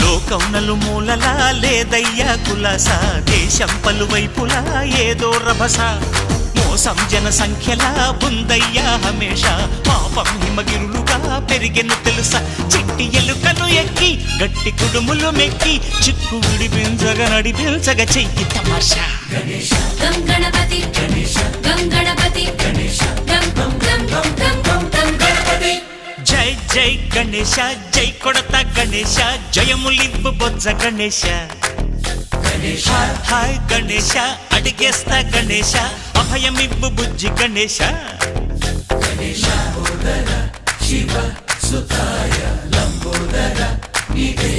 లోకం నలుమూలలా లేదయ్యా కులాస, దేశం పలువైపులా ఏదో రభస, మోసం జన సంఖ్యలా ఉందయ్యా హమేష, పాపం హిమగిరులుగా పెరిగెను తెలుసా, చిట్టి ఎలుకను ఎక్కి గట్టి కుడుములు మెక్కి, చిక్కు విడిపించగా నడిపించగా చెయ్యి తమాషా. గం గణపతి గం గణపతి గం గం గం గం గం గం గణపతి. జై జై గణేశ, జై కొడత గణేశ, జయములివ్వు బొజ్జ గణేశ. హాయ్ హాయ్ గణేశ, అడిగేస్తా గణేశ, అభయమివ్వు బుజ్జి గణేశ. శివ సుతాయ లంబోదర నిదే